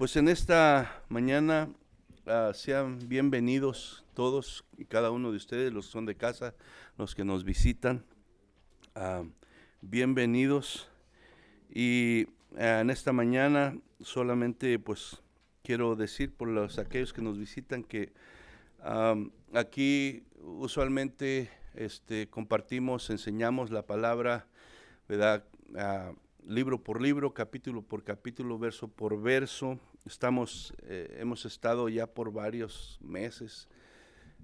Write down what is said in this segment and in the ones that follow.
Pues en esta mañana sean bienvenidos todos y cada uno de ustedes, los que son de casa, los que nos visitan, ah, bienvenidos. Y en esta mañana solamente pues quiero decir por aquellos que nos visitan que aquí usualmente compartimos, enseñamos la palabra, ¿verdad? Libro por libro, capítulo por capítulo, verso por verso. Hemos estado ya por varios meses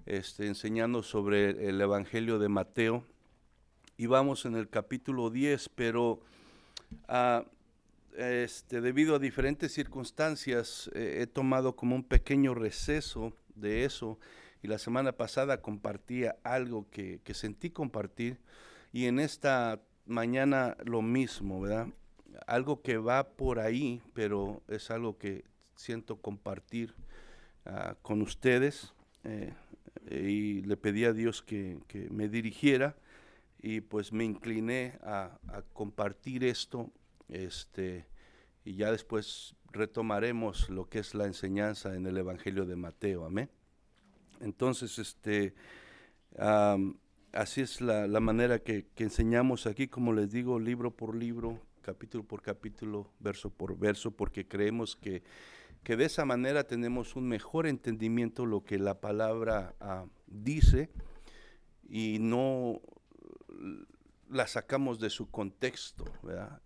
enseñando sobre el Evangelio de Mateo y vamos en el capítulo 10, pero debido a diferentes circunstancias he tomado como un pequeño receso de eso, y la semana pasada compartía algo que sentí compartir, y en esta mañana lo mismo, ¿verdad? Algo que va por ahí, pero es algo que siento compartir con ustedes, y le pedí a Dios que me dirigiera, y pues me incliné a compartir esto, y ya después retomaremos lo que es la enseñanza en el Evangelio de Mateo, amén. Entonces, así es la manera que enseñamos aquí, como les digo, libro por libro, capítulo por capítulo, verso por verso, porque creemos que de esa manera tenemos un mejor entendimiento de lo que la palabra dice, y no la sacamos de su contexto, ¿verdad?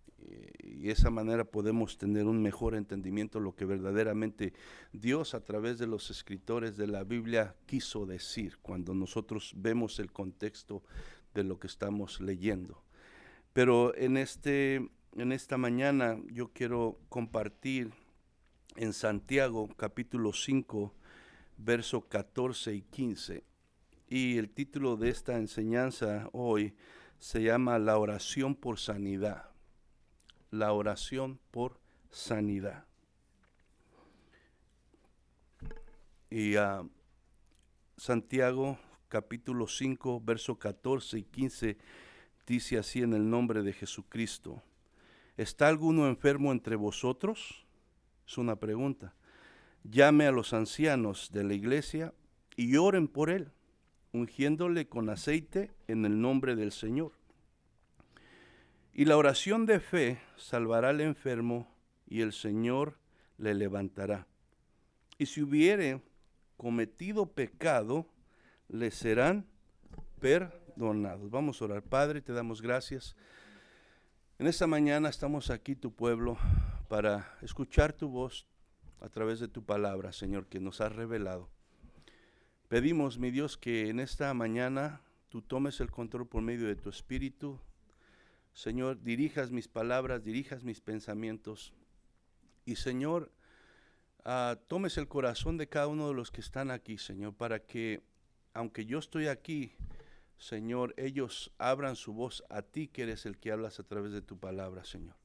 Y de esa manera podemos tener un mejor entendimiento de lo que verdaderamente Dios a través de los escritores de la Biblia quiso decir cuando nosotros vemos el contexto de lo que estamos leyendo. Pero en esta mañana yo quiero compartir en Santiago capítulo 5, verso 14 y 15. Y el título de esta enseñanza hoy se llama La oración por sanidad. La oración por sanidad. Y Santiago capítulo 5, verso 14 y 15 dice así en el nombre de Jesucristo: ¿está alguno enfermo entre vosotros? Es una pregunta. Llame a los ancianos de la iglesia y oren por él, ungiéndole con aceite en el nombre del Señor. Y la oración de fe salvará al enfermo, y el Señor le levantará. Y si hubiere cometido pecado, le serán perdonados. Vamos a orar. Padre, te damos gracias. En esta mañana estamos aquí, tu pueblo, para escuchar tu voz a través de tu palabra, Señor, que nos has revelado. Pedimos, mi Dios, que en esta mañana tú tomes el control por medio de tu Espíritu. Señor, dirijas mis palabras, dirijas mis pensamientos. Y Señor, tomes el corazón de cada uno de los que están aquí, Señor, para que, aunque yo estoy aquí, Señor, ellos abran su voz a ti, que eres el que hablas a través de tu palabra, Señor.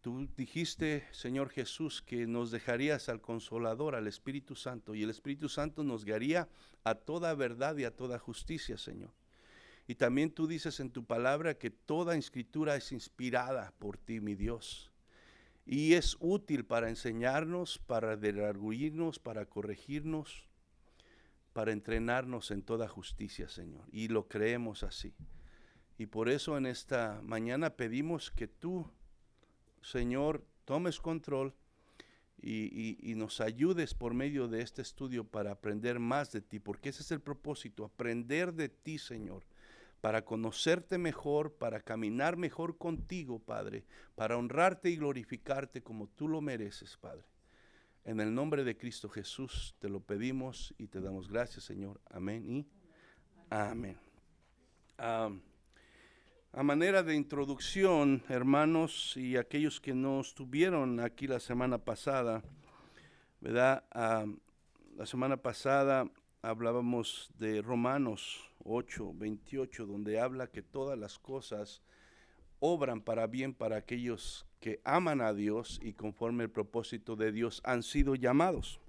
Tú dijiste, Señor Jesús, que nos dejarías al Consolador, al Espíritu Santo, y el Espíritu Santo nos guiaría a toda verdad y a toda justicia, Señor. Y también tú dices en tu palabra que toda escritura es inspirada por ti, mi Dios, y es útil para enseñarnos, para redarguirnos, para corregirnos, para entrenarnos en toda justicia, Señor. Y lo creemos así. Y por eso en esta mañana pedimos que tú, Señor, tomes control y nos ayudes por medio de este estudio para aprender más de ti, porque ese es el propósito, aprender de ti, Señor, para conocerte mejor, para caminar mejor contigo, Padre, para honrarte y glorificarte como tú lo mereces, Padre. En el nombre de Cristo Jesús te lo pedimos y te damos gracias, Señor. Amén y amén. A manera de introducción, hermanos, y aquellos que no estuvieron aquí la semana pasada, ¿verdad? La semana pasada hablábamos de Romanos 8:28, donde habla que todas las cosas obran para bien para aquellos que aman a Dios y conforme el propósito de Dios han sido llamados.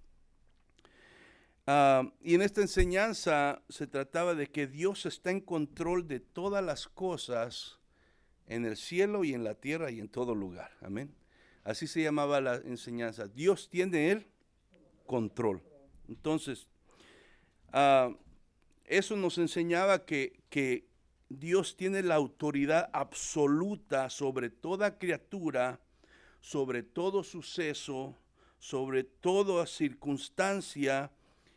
Y en esta enseñanza se trataba de que Dios está en control de todas las cosas en el cielo y en la tierra y en todo lugar. Amén. Así se llamaba la enseñanza. Dios tiene el control. Entonces, eso nos enseñaba que Dios tiene la autoridad absoluta sobre toda criatura, sobre todo suceso, sobre toda circunstancia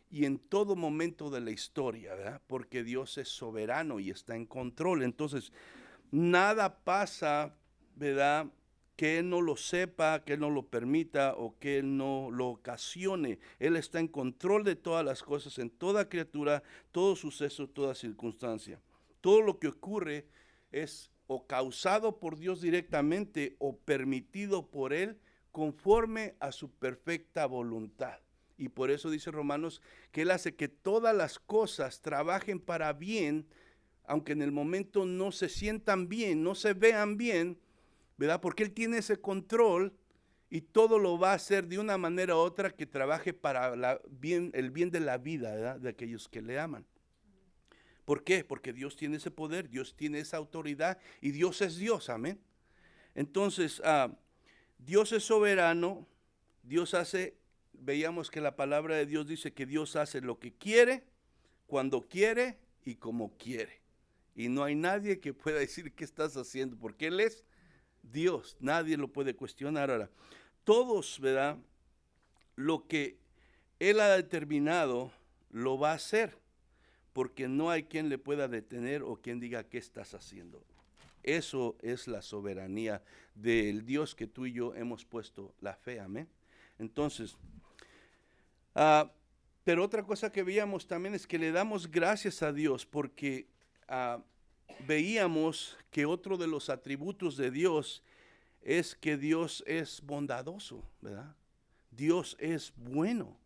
y en todo momento de la historia, ¿verdad? Porque Dios es soberano y está en control. Entonces, nada pasa, ¿verdad?, que Él no lo sepa, que Él no lo permita o que Él no lo ocasione. Él está en control de todas las cosas, en toda criatura, todo suceso, toda circunstancia. Todo lo que ocurre es o causado por Dios directamente o permitido por Él conforme a su perfecta voluntad. Y por eso dice Romanos que Él hace que todas las cosas trabajen para bien, aunque en el momento no se sientan bien, no se vean bien, ¿verdad? Porque Él tiene ese control y todo lo va a hacer de una manera u otra que trabaje para el bien de la vida, ¿verdad?, de aquellos que le aman. ¿Por qué? Porque Dios tiene ese poder, Dios tiene esa autoridad y Dios es Dios, amén. Entonces, Dios es soberano, Dios hace, veíamos que la palabra de Dios dice que Dios hace lo que quiere, cuando quiere y como quiere. Y no hay nadie que pueda decir qué estás haciendo, porque Él es Dios, nadie lo puede cuestionar. Ahora, todos, ¿verdad?, lo que Él ha determinado, lo va a hacer, porque no hay quien le pueda detener o quien diga qué estás haciendo. Eso es la soberanía del Dios que tú y yo hemos puesto la fe, amén. Entonces, pero otra cosa que veíamos también es que le damos gracias a Dios porque veíamos que otro de los atributos de Dios es que Dios es bondadoso, ¿verdad? Dios es bueno.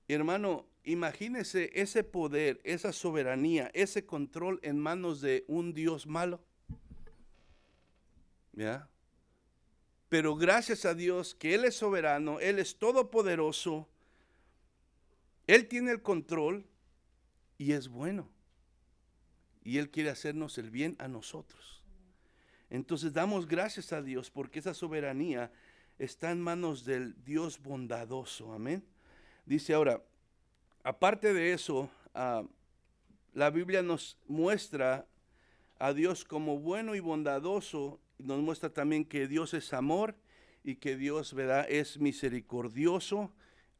Hermano, imagínese ese poder, esa soberanía, ese control en manos de un Dios malo. ¿Ya? Pero gracias a Dios que Él es soberano, Él es todopoderoso, Él tiene el control y es bueno. Y Él quiere hacernos el bien a nosotros. Entonces damos gracias a Dios porque esa soberanía está en manos del Dios bondadoso. Amén. Dice ahora, aparte de eso, la Biblia nos muestra a Dios como bueno y bondadoso. Nos muestra también que Dios es amor y que Dios, ¿verdad?, es misericordioso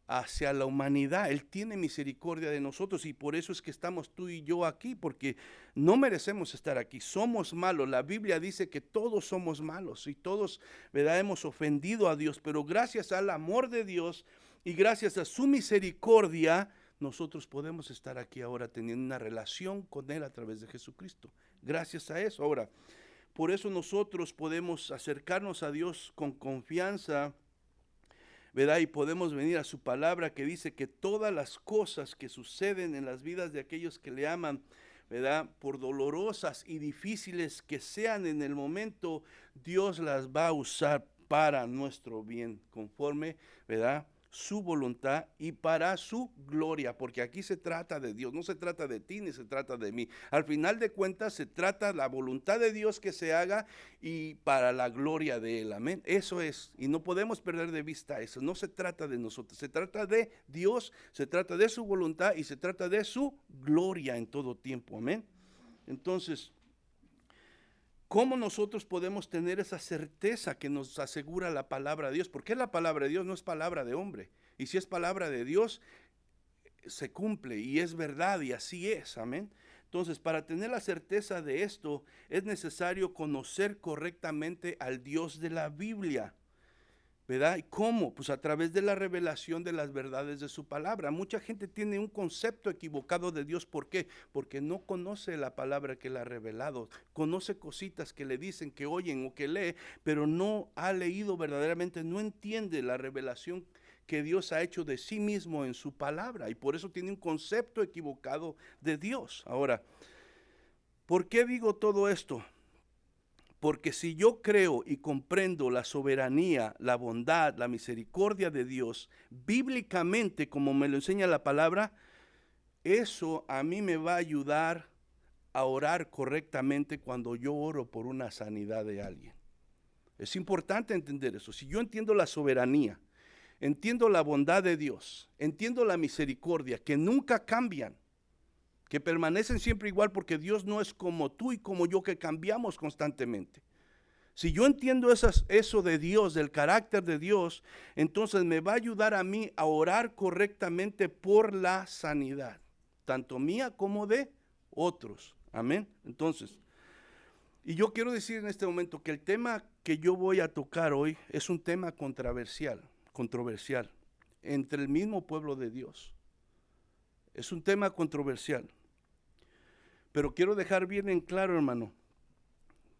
hacia la humanidad. Él tiene misericordia de nosotros y por eso es que estamos tú y yo aquí, porque no merecemos estar aquí, somos malos. La Biblia dice que todos somos malos y todos, ¿verdad?, hemos ofendido a Dios, pero gracias al amor de Dios y gracias a su misericordia, nosotros podemos estar aquí ahora teniendo una relación con Él a través de Jesucristo. Gracias a eso. Ahora, por eso nosotros podemos acercarnos a Dios con confianza, ¿verdad? Y podemos venir a su palabra que dice que todas las cosas que suceden en las vidas de aquellos que le aman, ¿verdad?, por dolorosas y difíciles que sean en el momento, Dios las va a usar para nuestro bien, conforme, ¿verdad?, su voluntad y para su gloria, porque aquí se trata de Dios, no se trata de ti ni se trata de mí. Al final de cuentas se trata de la voluntad de Dios que se haga y para la gloria de Él, amén. Eso es, y no podemos perder de vista eso. No se trata de nosotros, se trata de Dios, se trata de su voluntad y se trata de su gloria en todo tiempo, amén. Entonces, ¿cómo nosotros podemos tener esa certeza que nos asegura la palabra de Dios? Porque la palabra de Dios no es palabra de hombre. Y si es palabra de Dios, se cumple y es verdad y así es, amén. Entonces, para tener la certeza de esto, es necesario conocer correctamente al Dios de la Biblia, ¿verdad? ¿Y cómo? Pues a través de la revelación de las verdades de su palabra. Mucha gente tiene un concepto equivocado de Dios. ¿Por qué? Porque no conoce la palabra que Él ha revelado. Conoce cositas que le dicen, que oyen o que lee, pero no ha leído verdaderamente, no entiende la revelación que Dios ha hecho de sí mismo en su palabra. Y por eso tiene un concepto equivocado de Dios. Ahora, ¿por qué digo todo esto? Porque si yo creo y comprendo la soberanía, la bondad, la misericordia de Dios, bíblicamente, como me lo enseña la palabra, eso a mí me va a ayudar a orar correctamente cuando yo oro por una sanidad de alguien. Es importante entender eso. Si yo entiendo la soberanía, entiendo la bondad de Dios, entiendo la misericordia, que nunca cambian, que permanecen siempre igual, porque Dios no es como tú y como yo, que cambiamos constantemente. Si yo entiendo eso de Dios, del carácter de Dios, entonces me va a ayudar a mí a orar correctamente por la sanidad, tanto mía como de otros. Amén. Entonces, y yo quiero decir en este momento que el tema que yo voy a tocar hoy es un tema controversial entre el mismo pueblo de Dios. Es un tema controversial. Pero quiero dejar bien en claro, hermano,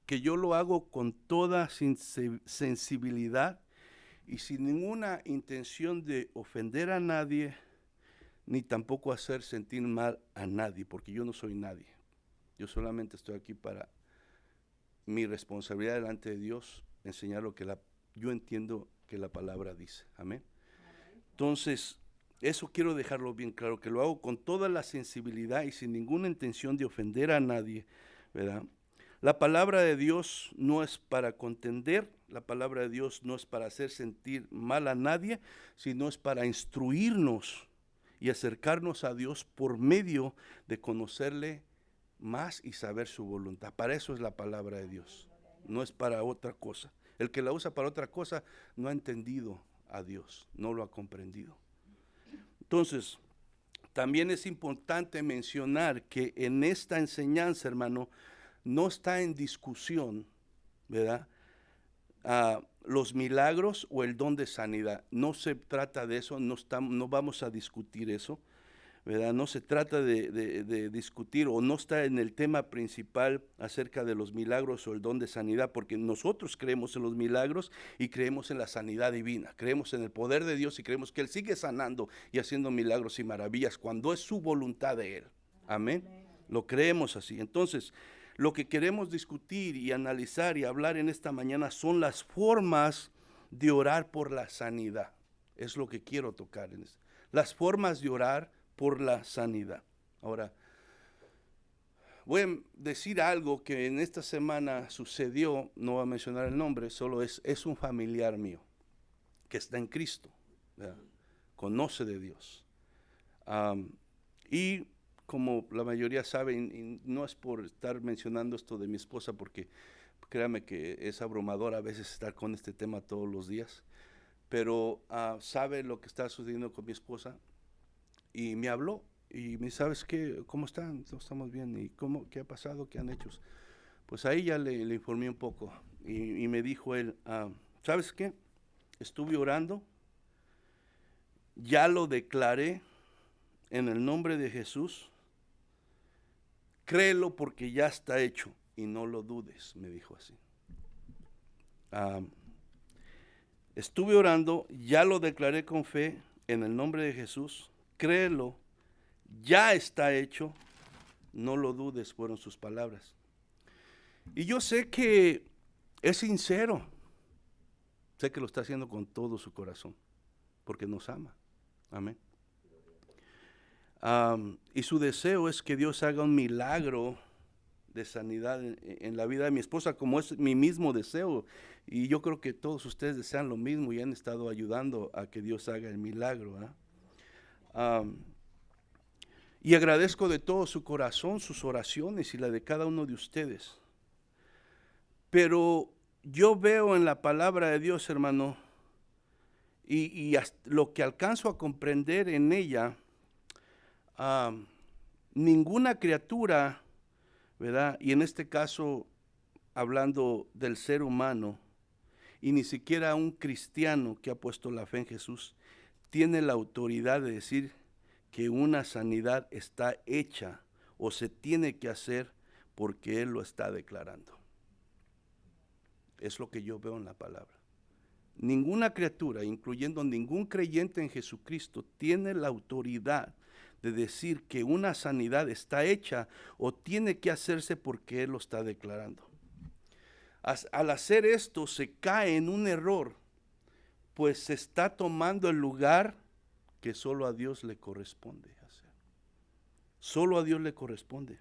que yo lo hago con toda sensibilidad y sin ninguna intención de ofender a nadie, ni tampoco hacer sentir mal a nadie, porque yo no soy nadie. Yo solamente estoy aquí para mi responsabilidad delante de Dios, enseñar lo que yo entiendo que la palabra dice. Amén. Entonces, eso quiero dejarlo bien claro, que lo hago con toda la sensibilidad y sin ninguna intención de ofender a nadie, ¿verdad? La palabra de Dios no es para contender, la palabra de Dios no es para hacer sentir mal a nadie, sino es para instruirnos y acercarnos a Dios por medio de conocerle más y saber su voluntad. Para eso es la palabra de Dios, no es para otra cosa. El que la usa para otra cosa no ha entendido a Dios, no lo ha comprendido. Entonces, también es importante mencionar que en esta enseñanza, hermano, no está en discusión, ¿verdad? Los milagros o el don de sanidad. No se trata de eso, no vamos a discutir eso, ¿verdad? No se trata de discutir, o no está en el tema principal acerca de los milagros o el don de sanidad, porque nosotros creemos en los milagros y creemos en la sanidad divina, creemos en el poder de Dios y creemos que Él sigue sanando y haciendo milagros y maravillas cuando es su voluntad de Él. Amén. Lo creemos así. Entonces, lo que queremos discutir y analizar y hablar en esta mañana son las formas de orar por la sanidad. Es lo que quiero tocar en esto. Las formas de orar por la sanidad. Ahora, voy a decir algo que en esta semana sucedió, no voy a mencionar el nombre, solo es un familiar mío que está en Cristo, ¿verdad? Conoce de Dios. Y como la mayoría saben, y no es por estar mencionando esto de mi esposa, porque créame que es abrumador a veces estar con este tema todos los días, pero sabe lo que está sucediendo con mi esposa y me habló y me dice, ¿sabes qué? ¿Cómo están? Estamos bien. ¿Y qué ha pasado? ¿Qué han hecho? Pues ahí ya le informé un poco y me dijo él, ¿sabes qué? Estuve orando, ya lo declaré en el nombre de Jesús. Créelo porque ya está hecho y no lo dudes, me dijo así. Estuve orando, ya lo declaré con fe en el nombre de Jesús. Créelo, ya está hecho, no lo dudes, fueron sus palabras. Y yo sé que es sincero, sé que lo está haciendo con todo su corazón, porque nos ama. Amén. Y su deseo es que Dios haga un milagro de sanidad en la vida de mi esposa, como es mi mismo deseo. Y yo creo que todos ustedes desean lo mismo y han estado ayudando a que Dios haga el milagro. Y agradezco de todo su corazón sus oraciones y la de cada uno de ustedes. Pero yo veo en la palabra de Dios, hermano, y lo que alcanzo a comprender en ella, ninguna criatura, ¿verdad? Y en este caso, hablando del ser humano, y ni siquiera un cristiano que ha puesto la fe en Jesús, tiene la autoridad de decir que una sanidad está hecha o se tiene que hacer porque Él lo está declarando. Es lo que yo veo en la palabra. Ninguna criatura, incluyendo ningún creyente en Jesucristo, tiene la autoridad de decir que una sanidad está hecha o tiene que hacerse porque Él lo está declarando. Al hacer esto se cae en un error, pues se está tomando el lugar que solo a Dios le corresponde hacer. Solo a Dios le corresponde.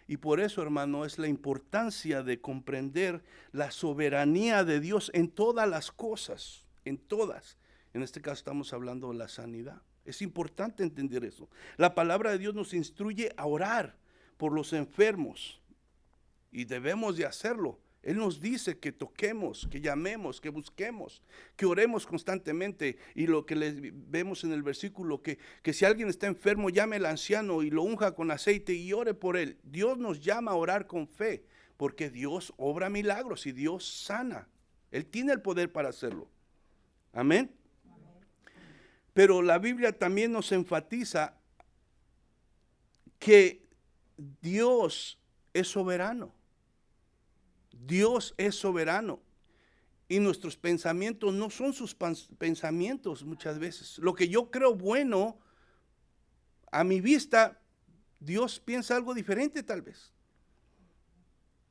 Y por eso, hermano, es la importancia de comprender la soberanía de Dios en todas las cosas, en todas. En este caso estamos hablando de la sanidad. Es importante entender eso. La palabra de Dios nos instruye a orar por los enfermos y debemos de hacerlo. Él nos dice que toquemos, que llamemos, que busquemos, que oremos constantemente. Y lo que vemos en el versículo, que si alguien está enfermo, llame al anciano y lo unja con aceite y ore por él. Dios nos llama a orar con fe, porque Dios obra milagros y Dios sana. Él tiene el poder para hacerlo. Amén. Pero la Biblia también nos enfatiza que Dios es soberano. Dios es soberano y nuestros pensamientos no son sus pensamientos muchas veces. Lo que yo creo bueno, a mi vista, Dios piensa algo diferente tal vez,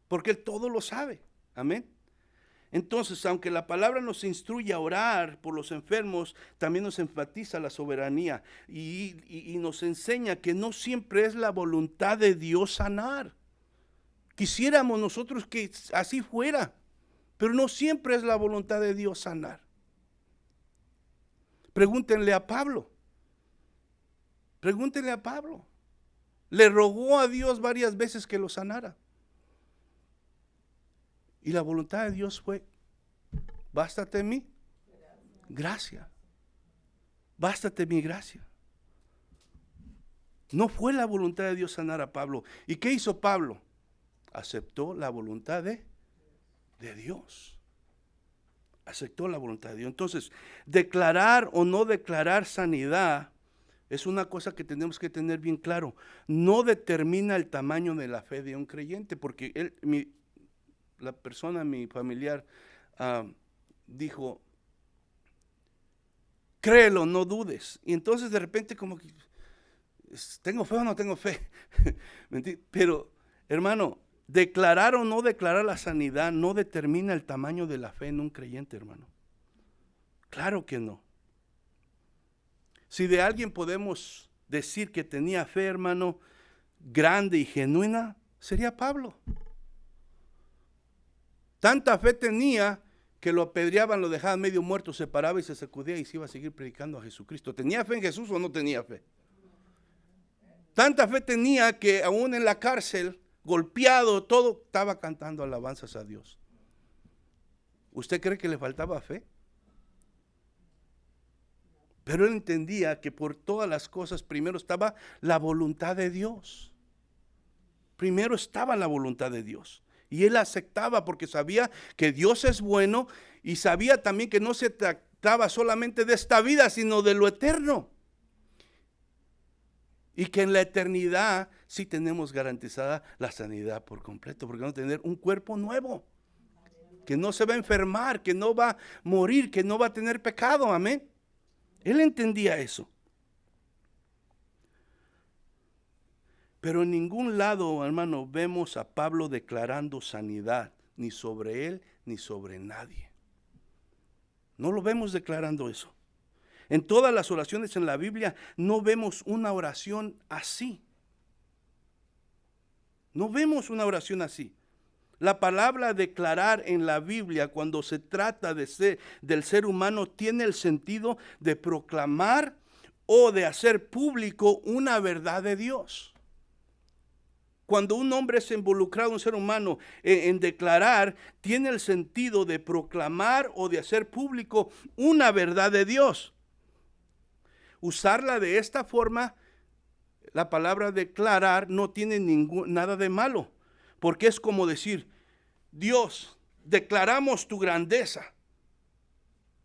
porque Él todo lo sabe. Amén. Entonces, aunque la palabra nos instruye a orar por los enfermos, también nos enfatiza la soberanía y nos enseña que no siempre es la voluntad de Dios sanar. Quisiéramos nosotros que así fuera, pero no siempre es la voluntad de Dios sanar. Pregúntenle a Pablo. Pregúntenle a Pablo. Le rogó a Dios varias veces que lo sanara. Y la voluntad de Dios fue: bástate mi gracia. Bástate mi gracia. No fue la voluntad de Dios sanar a Pablo. ¿Y qué hizo Pablo? Aceptó la voluntad de Dios. Aceptó la voluntad de Dios. Entonces, declarar o no declarar sanidad es una cosa que tenemos que tener bien claro. No determina el tamaño de la fe de un creyente, porque la persona, mi familiar, dijo: créelo, no dudes. Y entonces de repente como que, ¿tengo fe o no tengo fe? Pero, hermano, declarar o no declarar la sanidad no determina el tamaño de la fe en un creyente, hermano. Claro que no. Si de alguien podemos decir que tenía fe, hermano, grande y genuina, sería Pablo. Tanta fe tenía que lo apedreaban, lo dejaban medio muerto, se paraba y se sacudía y se iba a seguir predicando a Jesucristo. ¿Tenía fe en Jesús o no tenía fe? Tanta fe tenía que aún en la cárcel, golpeado, todo, estaba cantando alabanzas a Dios. ¿Usted cree que le faltaba fe? Pero él entendía que por todas las cosas primero estaba la voluntad de Dios. Primero estaba la voluntad de Dios. Y él aceptaba porque sabía que Dios es bueno y sabía también que no se trataba solamente de esta vida, sino de lo eterno. Y que en la eternidad sí tenemos garantizada la sanidad por completo, porque vamos a tener un cuerpo nuevo, que no se va a enfermar, que no va a morir, que no va a tener pecado. Amén. Él entendía eso. Pero en ningún lado, hermano, vemos a Pablo declarando sanidad, ni sobre él, ni sobre nadie. No lo vemos declarando eso. En todas las oraciones en la Biblia no vemos una oración así. No vemos una oración así. La palabra declarar en la Biblia, cuando se trata del ser humano, tiene el sentido de proclamar o de hacer público una verdad de Dios. Cuando un hombre es involucrado, un ser humano, en declarar, tiene el sentido de proclamar o de hacer público una verdad de Dios. Usarla de esta forma, la palabra declarar, no tiene nada de malo, porque es como decir: Dios, declaramos tu grandeza.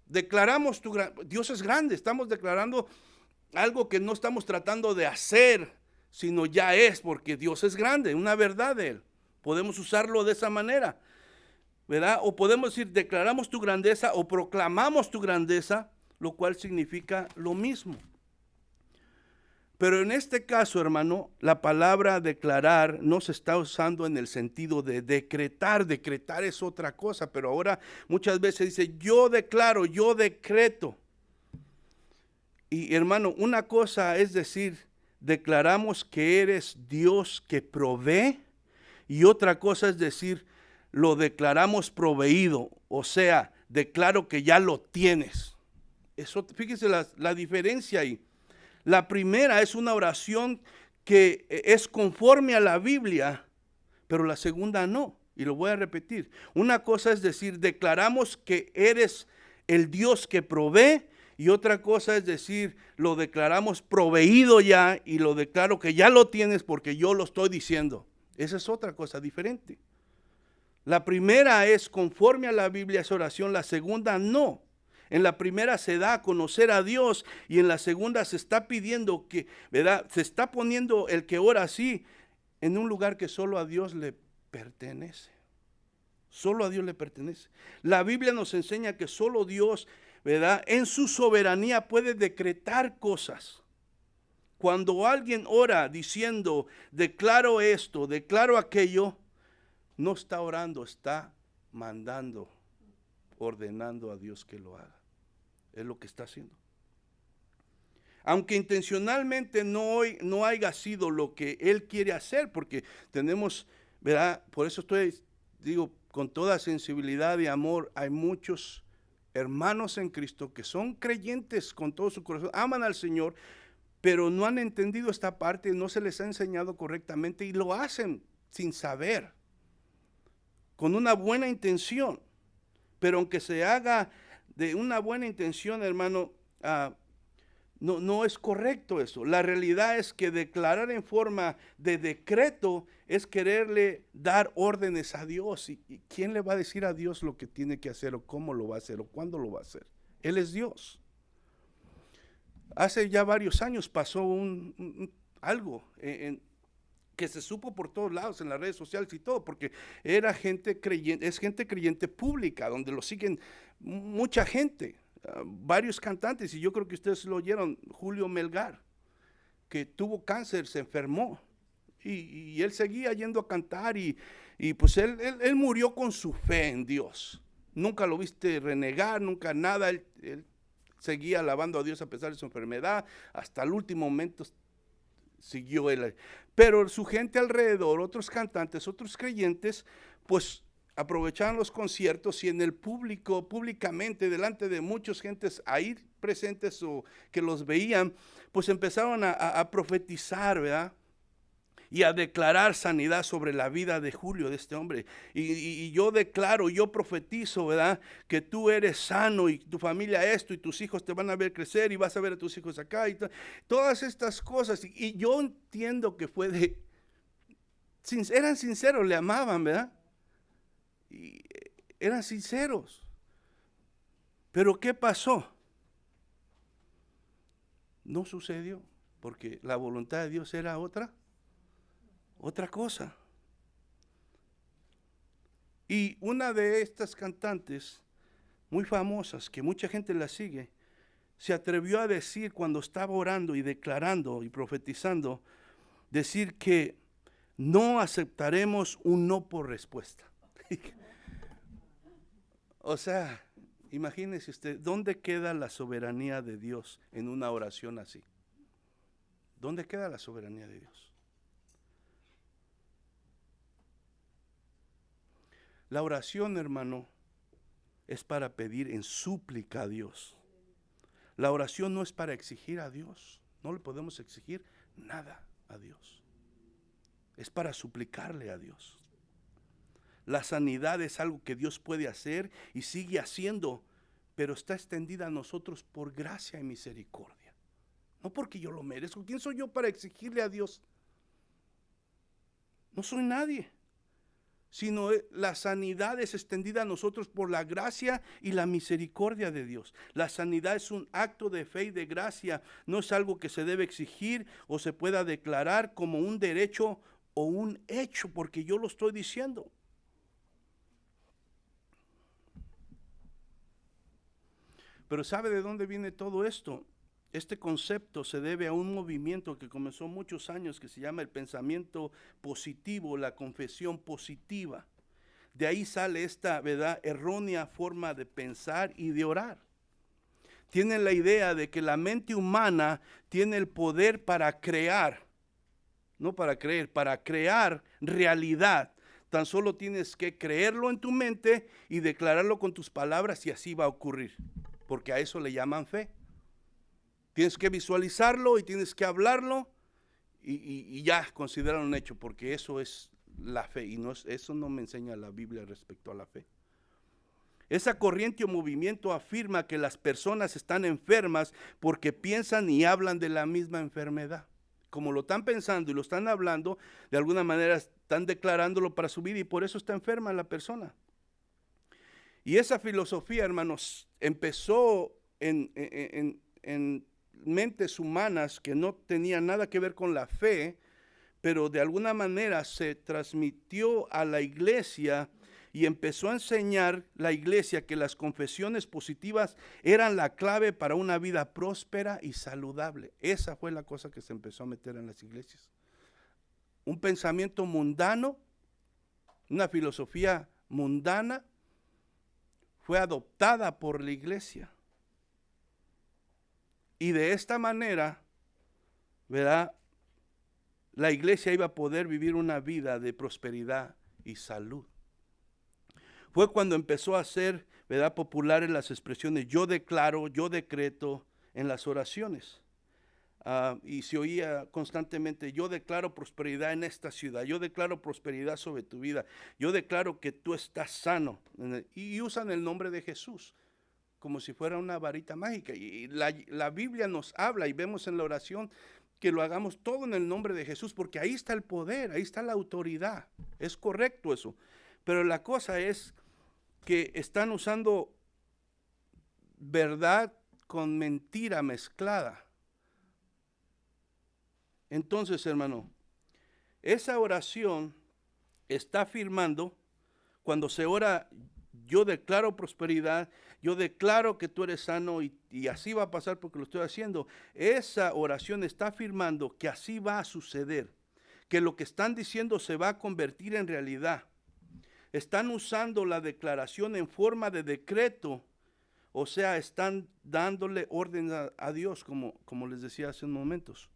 Declaramos Dios es grande. Estamos declarando algo que no estamos tratando de hacer, sino ya es, porque Dios es grande, una verdad de Él. Podemos usarlo de esa manera, ¿verdad? O podemos decir: declaramos tu grandeza o proclamamos tu grandeza, lo cual significa lo mismo. Pero en este caso, hermano, la palabra declarar no se está usando en el sentido de decretar. Decretar es otra cosa, pero ahora muchas veces dice: yo declaro, yo decreto. Y hermano, una cosa es decir: declaramos que eres Dios que provee, Y otra cosa es decir, lo declaramos proveído, o sea, declaro que ya lo tienes. Eso, fíjese la diferencia ahí. La primera es una oración que es conforme a la Biblia, pero la segunda no. Y lo voy a repetir. Una cosa es decir, declaramos que eres el Dios que provee, y otra cosa es decir, lo declaramos proveído ya y lo declaro que ya lo tienes porque yo lo estoy diciendo. Esa es otra cosa diferente. La primera es conforme a la Biblia, es oración, la segunda no. En la primera se da a conocer a Dios y en la segunda se está pidiendo que, ¿verdad? Se está poniendo el que ora así en un lugar que solo a Dios le pertenece. Solo a Dios le pertenece. La Biblia nos enseña que solo Dios, ¿verdad?, en su soberanía puede decretar cosas. Cuando alguien ora diciendo, declaro esto, declaro aquello, no está orando, está mandando, ordenando a Dios que lo haga. Es lo que está haciendo. Aunque intencionalmente no haya sido lo que Él quiere hacer, porque tenemos, ¿verdad? Por eso digo, con toda sensibilidad y amor, hay muchos hermanos en Cristo que son creyentes con todo su corazón, aman al Señor, pero no han entendido esta parte, no se les ha enseñado correctamente y lo hacen sin saber, con una buena intención. Pero aunque se haga de una buena intención, hermano, no es correcto eso. La realidad es que declarar en forma de decreto es quererle dar órdenes a Dios. ¿Y quién le va a decir a Dios lo que tiene que hacer o cómo lo va a hacer o cuándo lo va a hacer? Él es Dios. Hace ya varios años pasó algo que se supo por todos lados en las redes sociales y todo, porque era gente creyente, es gente creyente pública, donde lo siguen mucha gente, varios cantantes, y yo creo que ustedes lo oyeron, Julio Melgar, que tuvo cáncer, se enfermó, y él seguía yendo a cantar, y pues él murió con su fe en Dios. Nunca lo viste renegar, nunca nada, él seguía alabando a Dios a pesar de su enfermedad, hasta el último momento siguió él. Pero su gente alrededor, otros cantantes, otros creyentes, pues aprovechaban los conciertos y en el público, públicamente, delante de muchas gentes ahí presentes o que los veían, pues empezaron a profetizar, ¿verdad? Y a declarar sanidad sobre la vida de Julio, de este hombre. Y yo declaro, yo profetizo, ¿verdad?, que tú eres sano y tu familia esto y tus hijos te van a ver crecer y vas a ver a tus hijos acá y todas estas cosas. Y yo entiendo que eran sinceros, le amaban, ¿verdad? Y eran sinceros. Pero ¿qué pasó? No sucedió, porque la voluntad de Dios era otra cosa. Y una de estas cantantes muy famosas, que mucha gente la sigue, se atrevió a decir cuando estaba orando y declarando y profetizando, decir que no aceptaremos un no por respuesta. O sea, imagínese usted, ¿dónde queda la soberanía de Dios en una oración así? ¿Dónde queda la soberanía de Dios? La oración, hermano, es para pedir en súplica a Dios. La oración no es para exigir a Dios. No le podemos exigir nada a Dios. Es para suplicarle a Dios. La sanidad es algo que Dios puede hacer y sigue haciendo, pero está extendida a nosotros por gracia y misericordia. No porque yo lo merezco. ¿Quién soy yo para exigirle a Dios? No soy nadie. Sino la sanidad es extendida a nosotros por la gracia y la misericordia de Dios. La sanidad es un acto de fe y de gracia, no es algo que se debe exigir o se pueda declarar como un derecho o un hecho, porque yo lo estoy diciendo. Pero ¿sabe de dónde viene todo esto? Este concepto se debe a un movimiento que comenzó muchos años que se llama el pensamiento positivo, la confesión positiva. De ahí sale esta, ¿verdad?, errónea forma de pensar y de orar. Tienen la idea de que la mente humana tiene el poder para crear, no para creer, para crear realidad Tan solo tienes que creerlo en tu mente y declararlo con tus palabras y así va a ocurrir, porque a eso le llaman fe. Tienes que visualizarlo y tienes que hablarlo y ya considerarlo un hecho, porque eso es la fe y eso no me enseña la Biblia respecto a la fe. Esa corriente o movimiento afirma que las personas están enfermas porque piensan y hablan de la misma enfermedad. Como lo están pensando y lo están hablando, de alguna manera están declarándolo para su vida y por eso está enferma la persona. Y esa filosofía, hermanos, empezó en mentes humanas que no tenían nada que ver con la fe, pero de alguna manera se transmitió a la iglesia y empezó a enseñar la iglesia que las confesiones positivas eran la clave para una vida próspera y saludable. Esa fue la cosa que se empezó a meter en las iglesias. Un pensamiento mundano, una filosofía mundana, fue adoptada por la iglesia. Y de esta manera, ¿verdad?, la iglesia iba a poder vivir una vida de prosperidad y salud. Fue cuando empezó a ser, ¿verdad?, populares las expresiones yo declaro, yo decreto en las oraciones. Y se oía constantemente, yo declaro prosperidad en esta ciudad, yo declaro prosperidad sobre tu vida, yo declaro que tú estás sano. Y usan el nombre de Jesús como si fuera una varita mágica. Y la Biblia nos habla y vemos en la oración que lo hagamos todo en el nombre de Jesús, porque ahí está el poder, ahí está la autoridad. Es correcto eso. Pero la cosa es que están usando verdad con mentira mezclada. Entonces, hermano, esa oración está afirmando, cuando se ora, yo declaro prosperidad, yo declaro que tú eres sano y así va a pasar porque lo estoy haciendo. Esa oración está afirmando que así va a suceder, que lo que están diciendo se va a convertir en realidad. Están usando la declaración en forma de decreto, o sea, están dándole orden a Dios, como les decía hace unos momentos.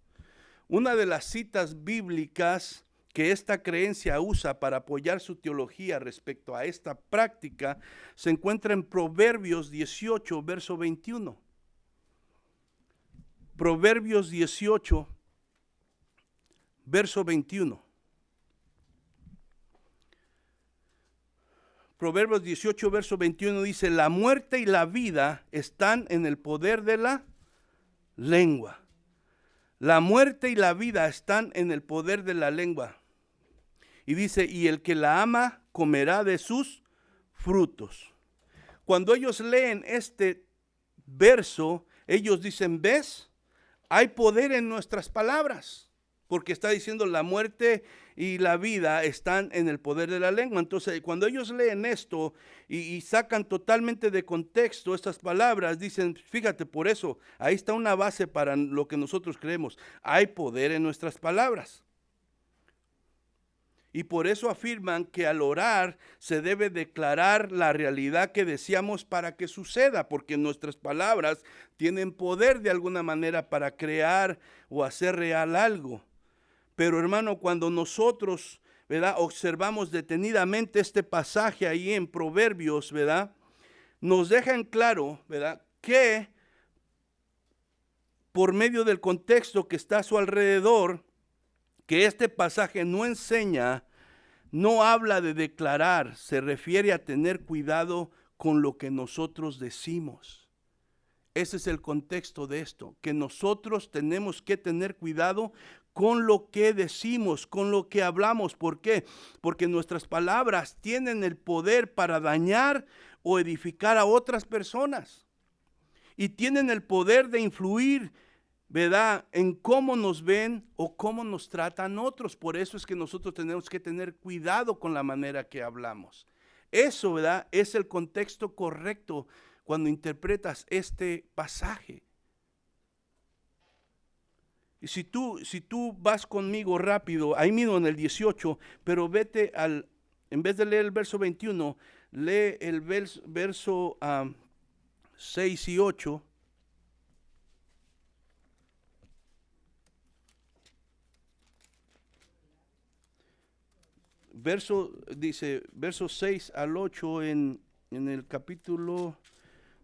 Una de las citas bíblicas que esta creencia usa para apoyar su teología respecto a esta práctica se encuentra en Proverbios 18, verso 21. Proverbios 18, verso 21. Proverbios 18, verso 21 dice, la muerte y la vida están en el poder de la lengua. La muerte y la vida están en el poder de la lengua. Y dice, y el que la ama comerá de sus frutos. Cuando ellos leen este verso, ellos dicen, ¿ves? Hay poder en nuestras palabras. Porque está diciendo la muerte y la vida están en el poder de la lengua. Entonces, cuando ellos leen esto y sacan totalmente de contexto estas palabras, dicen, fíjate, por eso, ahí está una base para lo que nosotros creemos. Hay poder en nuestras palabras. Y por eso afirman que al orar se debe declarar la realidad que deseamos para que suceda, porque nuestras palabras tienen poder de alguna manera para crear o hacer real algo. Pero hermano, cuando nosotros, ¿verdad?, observamos detenidamente este pasaje ahí en Proverbios, ¿verdad?, nos deja en claro, ¿verdad?, que por medio del contexto que está a su alrededor, que este pasaje no enseña, no habla de declarar, se refiere a tener cuidado con lo que nosotros decimos. Ese es el contexto de esto, que nosotros tenemos que tener cuidado con lo que decimos, con lo que hablamos. ¿Por qué? Porque nuestras palabras tienen el poder para dañar o edificar a otras personas. Y tienen el poder de influir, ¿verdad?, en cómo nos ven o cómo nos tratan otros. Por eso es que nosotros tenemos que tener cuidado con la manera que hablamos. Eso, ¿verdad?, es el contexto correcto cuando interpretas este pasaje. Y si tú vas conmigo rápido, ahí mismo en el 18, pero vete en vez de leer el verso 21, lee el verso 6 y 8. versos 6 al 8 en el capítulo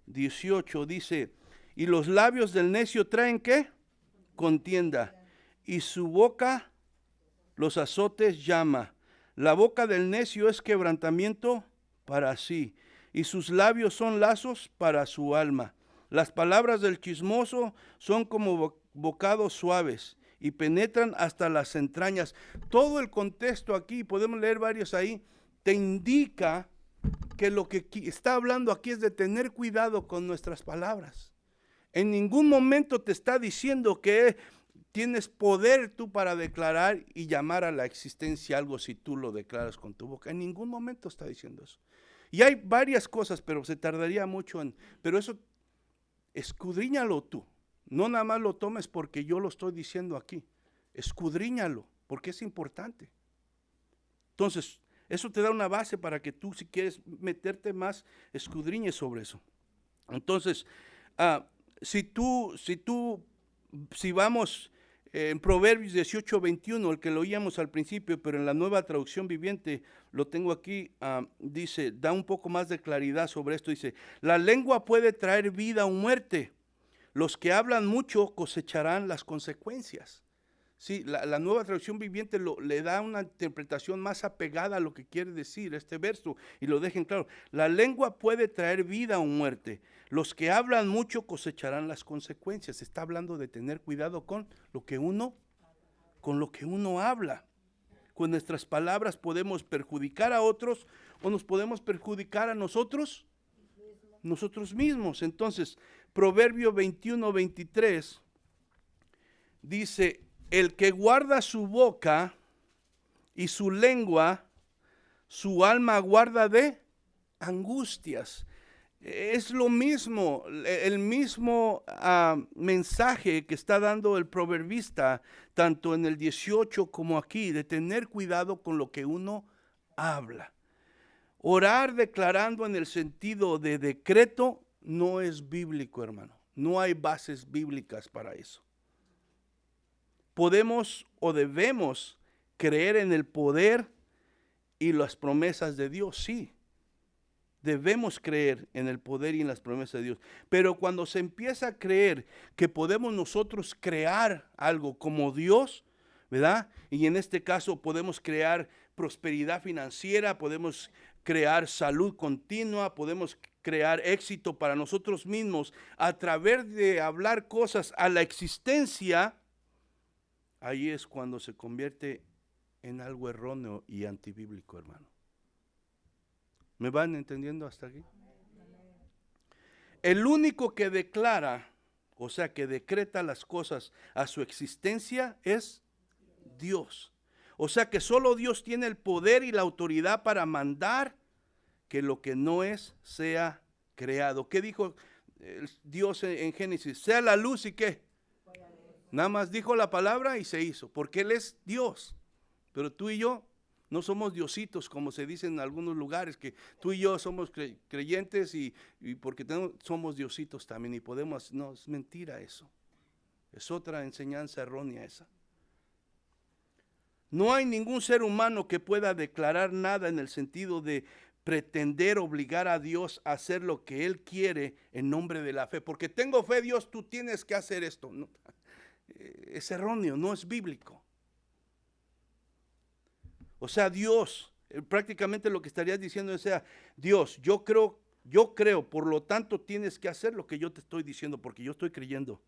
18, dice, y los labios del necio traen ¿qué? Contienda, y su boca los azotes llama. La boca del necio es quebrantamiento para sí, y sus labios son lazos para su alma. Las palabras del chismoso son como bocados suaves y penetran hasta las entrañas. Todo el contexto aquí, podemos leer varios ahí, te indica que lo que está hablando aquí es de tener cuidado con nuestras palabras. En ningún momento te está diciendo que tienes poder tú para declarar y llamar a la existencia algo si tú lo declaras con tu boca. En ningún momento está diciendo eso. Y hay varias cosas, pero se tardaría mucho pero eso, escudriñalo tú. No nada más lo tomes porque yo lo estoy diciendo aquí. Escudriñalo, porque es importante. Entonces, eso te da una base para que tú, si quieres meterte más, escudriñes sobre eso. Entonces, si vamos en Proverbios 18, 21, el que lo oíamos al principio, pero en la Nueva Traducción Viviente, lo tengo aquí, dice, da un poco más de claridad sobre esto. Dice, la lengua puede traer vida o muerte. Los que hablan mucho cosecharán las consecuencias. Sí, la Nueva Traducción Viviente le da una interpretación más apegada a lo que quiere decir este verso y lo dejen claro. La lengua puede traer vida o muerte. Los que hablan mucho cosecharán las consecuencias. Está hablando de tener cuidado con lo que uno habla. Con nuestras palabras podemos perjudicar a otros o nos podemos perjudicar a nosotros mismos. Entonces, Proverbio 21, 23 dice, el que guarda su boca y su lengua, su alma guarda de angustias. Es lo mismo, el mismo mensaje que está dando el proverbista, tanto en el 18 como aquí, de tener cuidado con lo que uno habla. Orar declarando en el sentido de decreto no es bíblico, hermano. No hay bases bíblicas para eso. Podemos o debemos creer en el poder y las promesas de Dios, sí. Debemos creer en el poder y en las promesas de Dios. Pero cuando se empieza a creer que podemos nosotros crear algo como Dios, ¿verdad? Y en este caso podemos crear prosperidad financiera, podemos crear salud continua, podemos crear éxito para nosotros mismos a través de hablar cosas a la existencia. Ahí es cuando se convierte en algo erróneo y antibíblico, hermano. ¿Me van entendiendo hasta aquí? El único que declara, o sea, que decreta las cosas a su existencia es Dios. O sea, que solo Dios tiene el poder y la autoridad para mandar que lo que no es sea creado. ¿Qué dijo Dios en Génesis? Sea la luz y ¿qué? Nada más dijo la palabra y se hizo, porque Él es Dios. Pero tú y yo no somos diositos, como se dice en algunos lugares, que tú y yo somos creyentes y porque somos diositos también y podemos, no, es mentira eso. Es otra enseñanza errónea esa. No hay ningún ser humano que pueda declarar nada en el sentido de pretender obligar a Dios a hacer lo que Él quiere en nombre de la fe. Porque tengo fe, Dios, tú tienes que hacer esto. No, es erróneo, no es bíblico. O sea, Dios, prácticamente lo que estarías diciendo es, Dios, yo creo, por lo tanto tienes que hacer lo que yo te estoy diciendo, porque yo estoy creyendo.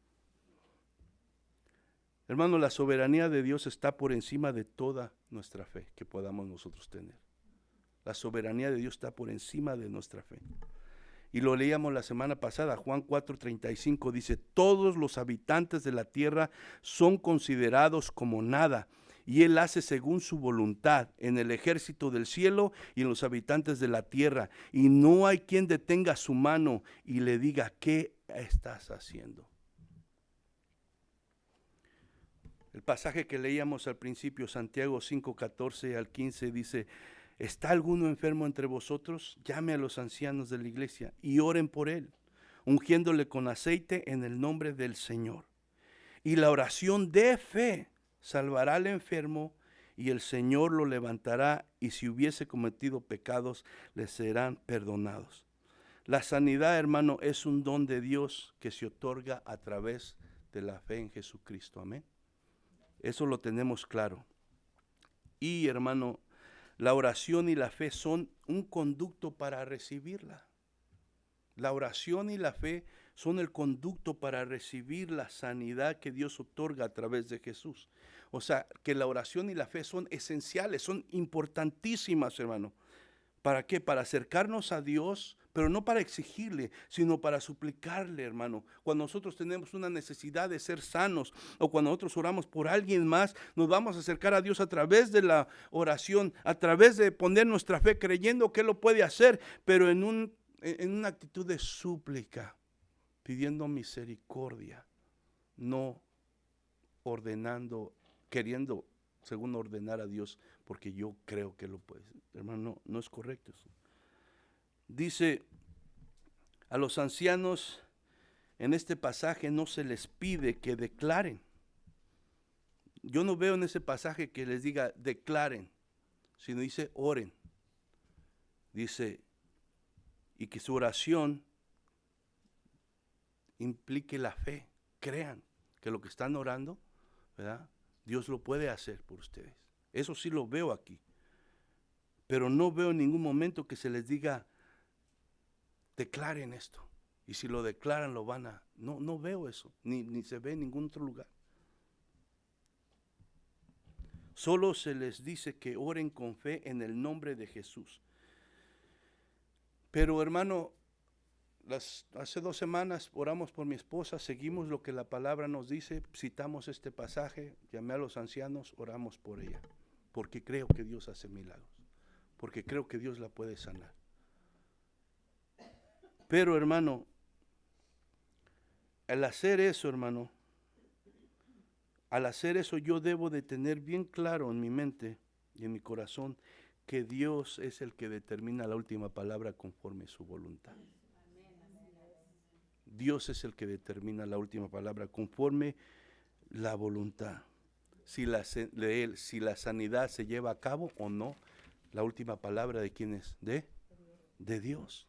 Hermano, la soberanía de Dios está por encima de toda nuestra fe que podamos nosotros tener. La soberanía de Dios está por encima de nuestra fe. Y lo leíamos la semana pasada, Juan 4:35 dice, todos los habitantes de la tierra son considerados como nada, y Él hace según su voluntad en el ejército del cielo y en los habitantes de la tierra, y no hay quien detenga su mano y le diga, ¿qué estás haciendo? El pasaje que leíamos al principio, Santiago 5:14 al 15, dice, ¿está alguno enfermo entre vosotros? Llame a los ancianos de la iglesia y oren por él, ungiéndole con aceite en el nombre del Señor. Y la oración de fe salvará al enfermo y el Señor lo levantará, y si hubiese cometido pecados, le serán perdonados. La sanidad, hermano, es un don de Dios que se otorga a través de la fe en Jesucristo. Amén. Eso lo tenemos claro. Y, hermano, la oración y la fe son un conducto para recibirla. La oración y la fe son el conducto para recibir la sanidad que Dios otorga a través de Jesús. O sea, que la oración y la fe son esenciales, son importantísimas, hermano. ¿Para qué? Para acercarnos a Dios, pero no para exigirle, sino para suplicarle, hermano. Cuando nosotros tenemos una necesidad de ser sanos, o cuando nosotros oramos por alguien más, nos vamos a acercar a Dios a través de la oración, a través de poner nuestra fe creyendo que Él lo puede hacer, pero en una actitud de súplica, pidiendo misericordia, no ordenando, queriendo según ordenar a Dios, porque yo creo que lo puede. Hermano, no es correcto eso. Dice, a los ancianos en este pasaje no se les pide que declaren. Yo no veo en ese pasaje que les diga declaren, sino dice oren. Dice, y que su oración implique la fe. Crean que lo que están orando, ¿verdad?, Dios lo puede hacer por ustedes. Eso sí lo veo aquí. Pero no veo en ningún momento que se les diga, declaren esto. Y si lo declaran, lo van a... No veo eso, ni se ve en ningún otro lugar. Solo se les dice que oren con fe en el nombre de Jesús. Pero, hermano, hace 2 semanas oramos por mi esposa, seguimos lo que la palabra nos dice, citamos este pasaje, llamé a los ancianos, oramos por ella, porque creo que Dios hace milagros, porque creo que Dios la puede sanar. Pero, hermano, al hacer eso, hermano, yo debo de tener bien claro en mi mente y en mi corazón que Dios es el que determina la última palabra conforme a su voluntad. Dios es el que determina la última palabra conforme la voluntad. Si la sanidad se lleva a cabo o no, la última palabra ¿de quién es? De Dios.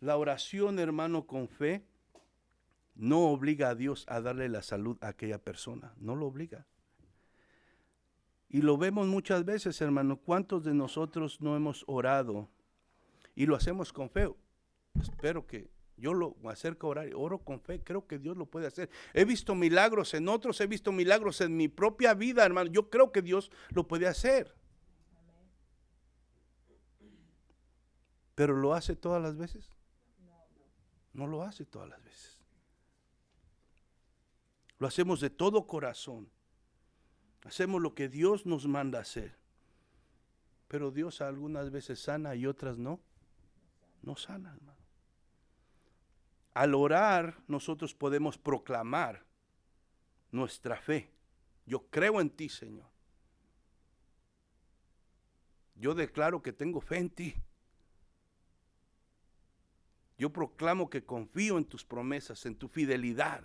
La oración, hermano, con fe no obliga a Dios a darle la salud a aquella persona, no lo obliga. Y lo vemos muchas veces, hermano. ¿Cuántos de nosotros no hemos orado y lo hacemos con fe? Espero que yo lo acerco a orar, oro con fe, creo que Dios lo puede hacer. He visto milagros en otros, he visto milagros en mi propia vida, hermano. Yo creo que Dios lo puede hacer. ¿Pero lo hace todas las veces? No lo hace todas las veces. Lo hacemos de todo corazón. Hacemos lo que Dios nos manda hacer. Pero Dios algunas veces sana y otras no. No sana, hermano. Al orar, nosotros podemos proclamar nuestra fe. Yo creo en ti, Señor. Yo declaro que tengo fe en ti. Yo proclamo que confío en tus promesas, en tu fidelidad,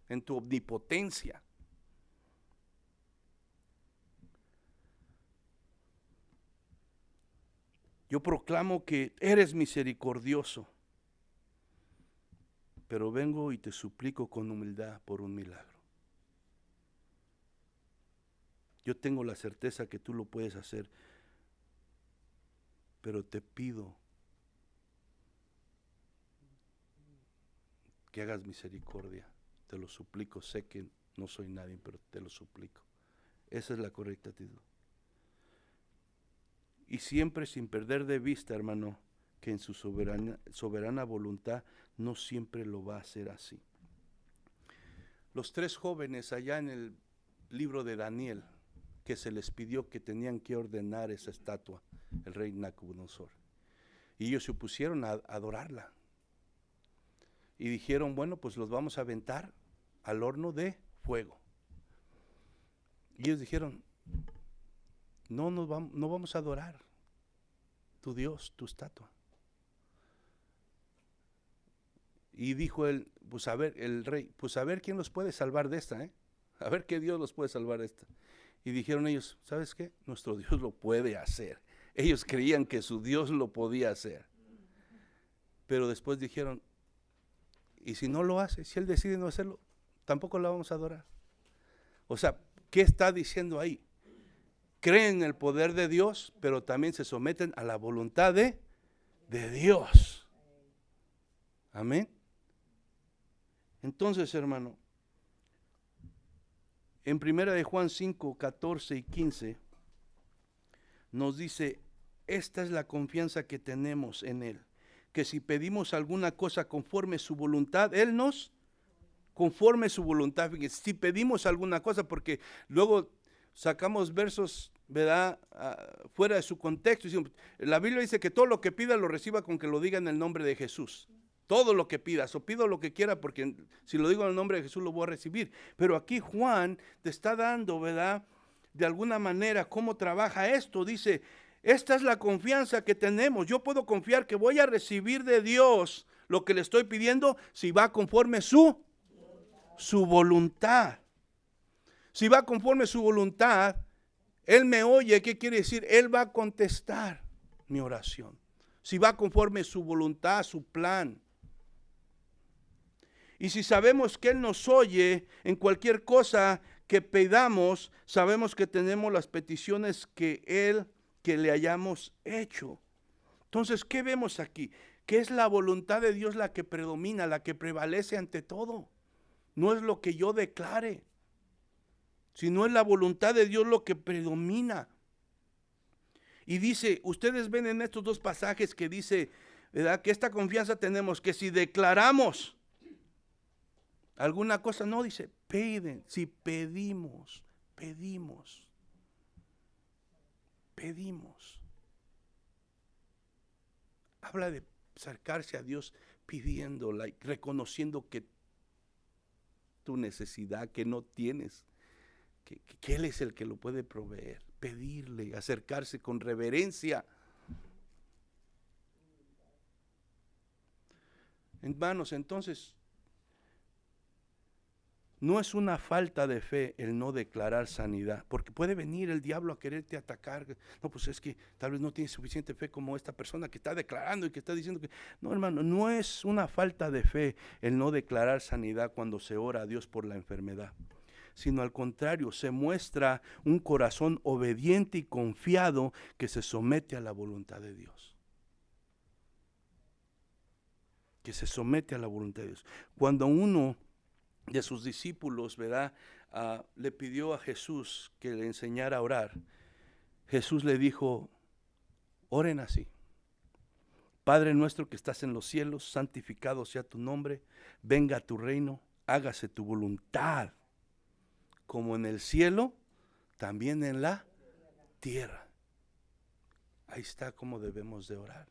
en tu omnipotencia. Yo proclamo que eres misericordioso. Pero vengo y te suplico con humildad por un milagro. Yo tengo la certeza que tú lo puedes hacer, pero te pido que hagas misericordia. Te lo suplico, sé que no soy nadie, pero te lo suplico. Esa es la correcta actitud. Y siempre sin perder de vista, hermano, que en su soberana voluntad no siempre lo va a hacer así. Los 3 jóvenes allá en el libro de Daniel, que se les pidió que tenían que ordenar esa estatua, el rey Nabucodonosor, y ellos se opusieron a adorarla. Y dijeron, bueno, pues los vamos a aventar al horno de fuego. Y ellos dijeron, no vamos a adorar tu Dios, tu estatua. Y dijo él, pues a ver, el rey, pues a ver quién los puede salvar de esta, a ver qué Dios los puede salvar de esta. Y dijeron ellos, ¿sabes qué? Nuestro Dios lo puede hacer. Ellos creían que su Dios lo podía hacer. Pero después dijeron, ¿y si no lo hace? Si Él decide no hacerlo, tampoco la vamos a adorar. O sea, ¿qué está diciendo ahí? Creen en el poder de Dios, pero también se someten a la voluntad de Dios. Amén. Entonces, hermano, en 1 de Juan 5, 14 y 15, nos dice, esta es la confianza que tenemos en Él, que si pedimos alguna cosa conforme su voluntad, Él nos conforme su voluntad. Si pedimos alguna cosa, porque luego sacamos versos, ¿verdad?, fuera de su contexto. La Biblia dice que todo lo que pida lo reciba con que lo diga en el nombre de Jesús. Todo lo que pidas, o pido lo que quiera, porque si lo digo en el nombre de Jesús lo voy a recibir. Pero aquí Juan te está dando, ¿verdad?, de alguna manera cómo trabaja esto. Dice, esta es la confianza que tenemos. Yo puedo confiar que voy a recibir de Dios lo que le estoy pidiendo si va conforme su voluntad. Si va conforme su voluntad, Él me oye. ¿Qué quiere decir? Él va a contestar mi oración. Si va conforme su voluntad, su plan. Y si sabemos que Él nos oye en cualquier cosa que pedamos, sabemos que tenemos las peticiones que le hayamos hecho. Entonces, ¿qué vemos aquí? Que es la voluntad de Dios la que predomina, la que prevalece ante todo. No es lo que yo declare, sino es la voluntad de Dios lo que predomina. Y dice, ustedes ven en estos dos pasajes que dice, ¿verdad?, que esta confianza tenemos, que si declaramos alguna cosa, no dice, piden, si pedimos. Habla de acercarse a Dios pidiéndola, reconociendo que tu necesidad, que no tienes, que Él es el que lo puede proveer. Pedirle, acercarse con reverencia. Hermanos, entonces, no es una falta de fe el no declarar sanidad, porque puede venir el diablo a quererte atacar. No, pues es que tal vez no tienes suficiente fe como esta persona que está declarando y que está diciendo que... No, hermano, no es una falta de fe el no declarar sanidad cuando se ora a Dios por la enfermedad, sino al contrario, se muestra un corazón obediente y confiado que se somete a la voluntad de Dios. Que se somete a la voluntad de Dios. Cuando uno de sus discípulos, ¿verdad?, le pidió a Jesús que le enseñara a orar, Jesús le dijo, oren así: Padre nuestro que estás en los cielos, santificado sea tu nombre, venga a tu reino, hágase tu voluntad, como en el cielo, también en la tierra. Ahí está cómo debemos de orar.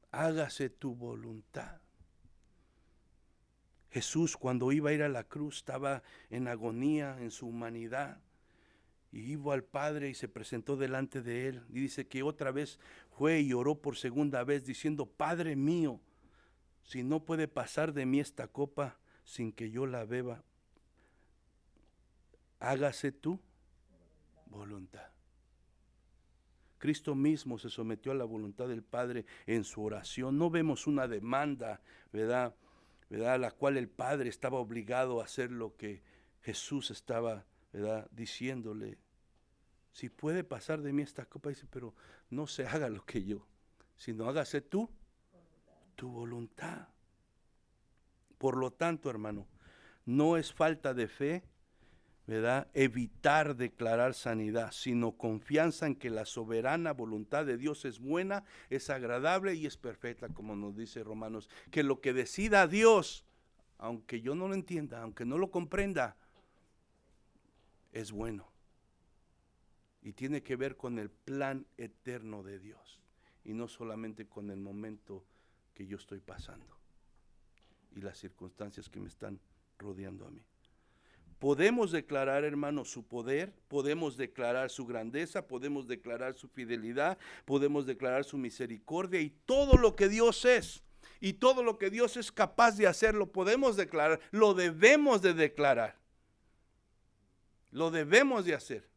Hágase tu voluntad. Jesús, cuando iba a ir a la cruz, estaba en agonía en su humanidad, y iba al Padre y se presentó delante de Él, y dice que otra vez fue y oró por segunda vez diciendo, Padre mío, si no puede pasar de mí esta copa sin que yo la beba, hágase tu voluntad. Cristo mismo se sometió a la voluntad del Padre en su oración. No vemos una demanda, ¿verdad?, a la cual el Padre estaba obligado a hacer lo que Jesús estaba, ¿verdad?, diciéndole. Si puede pasar de mí esta copa, dice, pero no se haga lo que yo, sino hágase tu voluntad. Por lo tanto, hermano, no es falta de fe, ¿verdad?, evitar declarar sanidad, sino confianza en que la soberana voluntad de Dios es buena, es agradable y es perfecta, como nos dice Romanos, que lo que decida Dios, aunque yo no lo entienda, aunque no lo comprenda, es bueno. Y tiene que ver con el plan eterno de Dios, y no solamente con el momento que yo estoy pasando y las circunstancias que me están rodeando a mí. Podemos declarar, hermanos, su poder, podemos declarar su grandeza, podemos declarar su fidelidad, podemos declarar su misericordia y todo lo que Dios es y todo lo que Dios es capaz de hacer, lo podemos declarar, lo debemos de declarar. Lo debemos de hacer.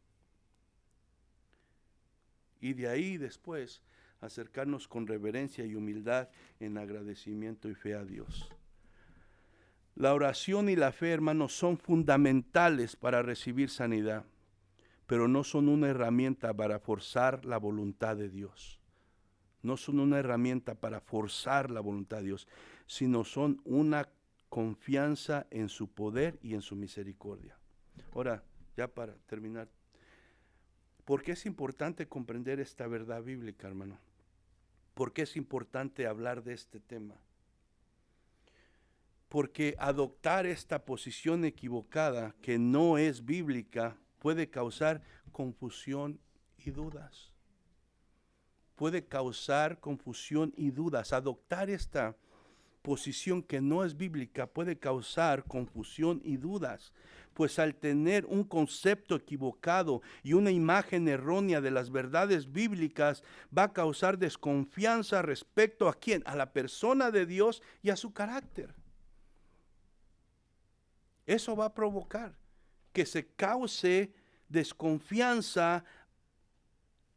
Y de ahí después acercarnos con reverencia y humildad en agradecimiento y fe a Dios. La oración y la fe, hermanos, son fundamentales para recibir sanidad, pero no son una herramienta para forzar la voluntad de Dios. No son una herramienta para forzar la voluntad de Dios, sino son una confianza en su poder y en su misericordia. Ahora, ya para terminar, ¿por qué es importante comprender esta verdad bíblica, hermano? ¿Por qué es importante hablar de este tema? Porque adoptar esta posición equivocada, que no es bíblica, puede causar confusión y dudas. Puede causar confusión y dudas. Adoptar esta posición que no es bíblica puede causar confusión y dudas, pues al tener un concepto equivocado y una imagen errónea de las verdades bíblicas, va a causar desconfianza respecto a quién, a la persona de Dios y a su carácter. Eso va a provocar que se cause desconfianza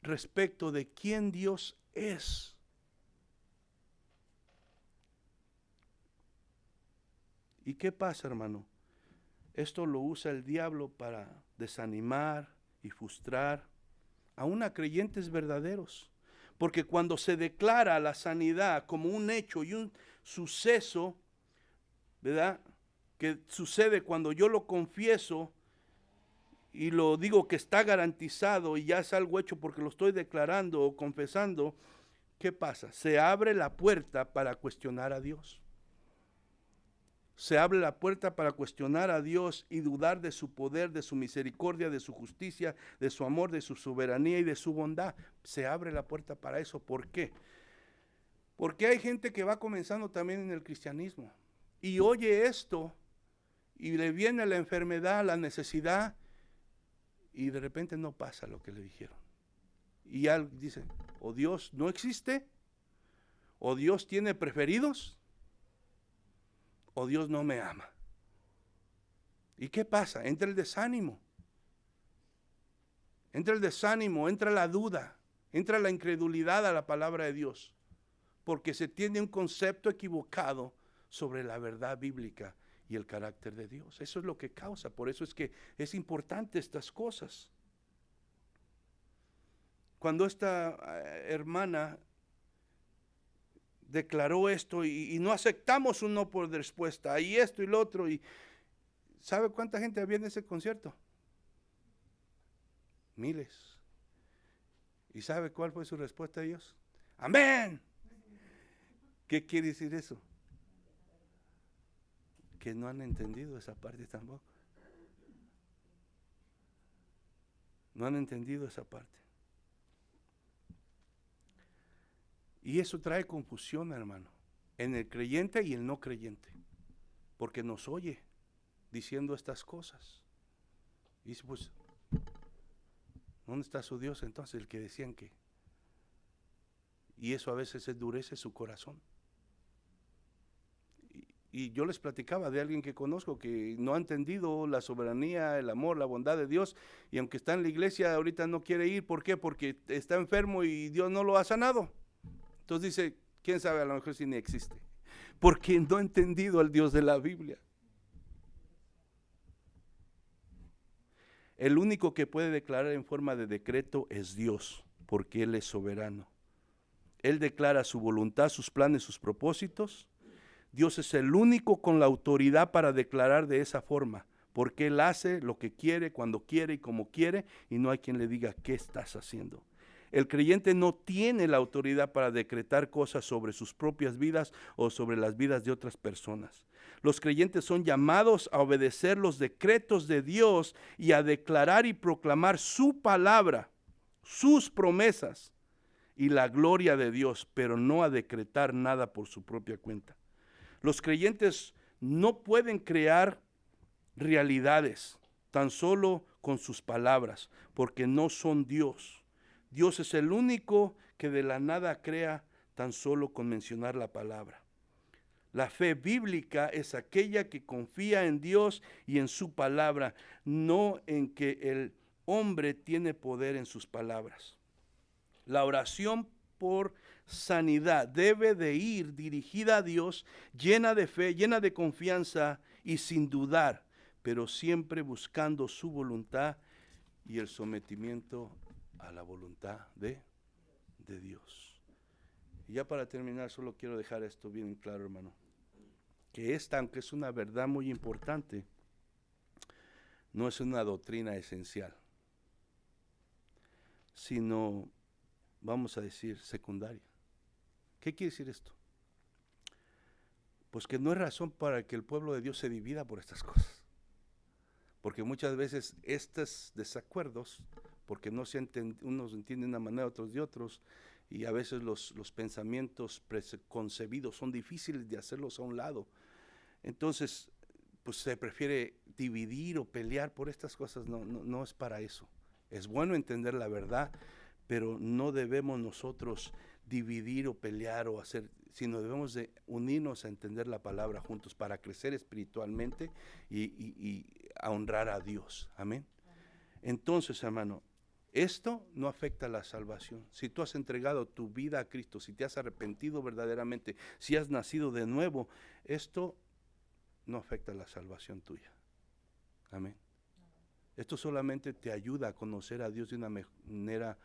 respecto de quién Dios es. ¿Y qué pasa, hermano? Esto lo usa el diablo para desanimar y frustrar aún a creyentes verdaderos. Porque cuando se declara la sanidad como un hecho y un suceso, ¿verdad?, que sucede cuando yo lo confieso y lo digo que está garantizado y ya es algo hecho porque lo estoy declarando o confesando, ¿qué pasa? Se abre la puerta para cuestionar a Dios. Se abre la puerta para cuestionar a Dios y dudar de su poder, de su misericordia, de su justicia, de su amor, de su soberanía y de su bondad. Se abre la puerta para eso. ¿Por qué? Porque hay gente que va comenzando también en el cristianismo y oye esto y le viene la enfermedad, la necesidad, y de repente no pasa lo que le dijeron. Y ya dice, o Dios no existe, o Dios tiene preferidos, o Dios no me ama. ¿Y qué pasa? Entra el desánimo. Entra el desánimo, entra la duda, entra la incredulidad a la palabra de Dios, porque se tiene un concepto equivocado sobre la verdad bíblica y el carácter de Dios. Eso es lo que causa. Por eso es que es importante estas cosas. Cuando esta hermana declaró esto y no aceptamos un no por respuesta, y esto y lo otro, y ¿sabe cuánta gente había en ese concierto? Miles. ¿Y sabe cuál fue su respuesta a Dios? ¡Amén! ¿Qué quiere decir eso? Que no han entendido esa parte tampoco. No han entendido esa parte. Y eso trae confusión, hermano, en el creyente y el no creyente, porque nos oye diciendo estas cosas. Y dice, pues, ¿dónde está su Dios entonces? El que decían que. Y eso a veces endurece su corazón. Y yo les platicaba de alguien que conozco que no ha entendido la soberanía, el amor, la bondad de Dios, y aunque está en la iglesia ahorita no quiere ir. ¿Por qué? Porque está enfermo y Dios no lo ha sanado. Entonces dice, quién sabe, a lo mejor si ni existe, porque no ha entendido al Dios de la Biblia. El único que puede declarar en forma de decreto es Dios, porque Él es soberano. Él declara su voluntad, sus planes, sus propósitos. Dios es el único con la autoridad para declarar de esa forma, porque Él hace lo que quiere, cuando quiere y como quiere, y no hay quien le diga, ¿qué estás haciendo? El creyente no tiene la autoridad para decretar cosas sobre sus propias vidas o sobre las vidas de otras personas. Los creyentes son llamados a obedecer los decretos de Dios y a declarar y proclamar su palabra, sus promesas y la gloria de Dios, pero no a decretar nada por su propia cuenta. Los creyentes no pueden crear realidades tan solo con sus palabras, porque no son Dios. Dios es el único que de la nada crea tan solo con mencionar la palabra. La fe bíblica es aquella que confía en Dios y en su palabra, no en que el hombre tiene poder en sus palabras. La oración por sanidad debe de ir dirigida a Dios, llena de fe, llena de confianza y sin dudar, pero siempre buscando su voluntad y el sometimiento a la voluntad de Dios. Y ya para terminar, solo quiero dejar esto bien claro, hermano, que esta, aunque es una verdad muy importante, no es una doctrina esencial, sino, vamos a decir, secundaria. ¿Qué quiere decir esto? Pues que no es razón para que el pueblo de Dios se divida por estas cosas, porque muchas veces estos desacuerdos, porque no se unos entienden de una manera, otros de otros, y a veces los pensamientos preconcebidos son difíciles de hacerlos a un lado. Entonces, pues se prefiere dividir o pelear por estas cosas. No es para eso. Es bueno entender la verdad, pero no debemos nosotros dividir o pelear o hacer, sino debemos de unirnos a entender la palabra juntos para crecer espiritualmente y a honrar a Dios. Amén. Entonces, hermano, esto no afecta a la salvación. Si tú has entregado tu vida a Cristo, si te has arrepentido verdaderamente, si has nacido de nuevo, esto no afecta a la salvación tuya. Amén. Esto solamente te ayuda a conocer a Dios de una manera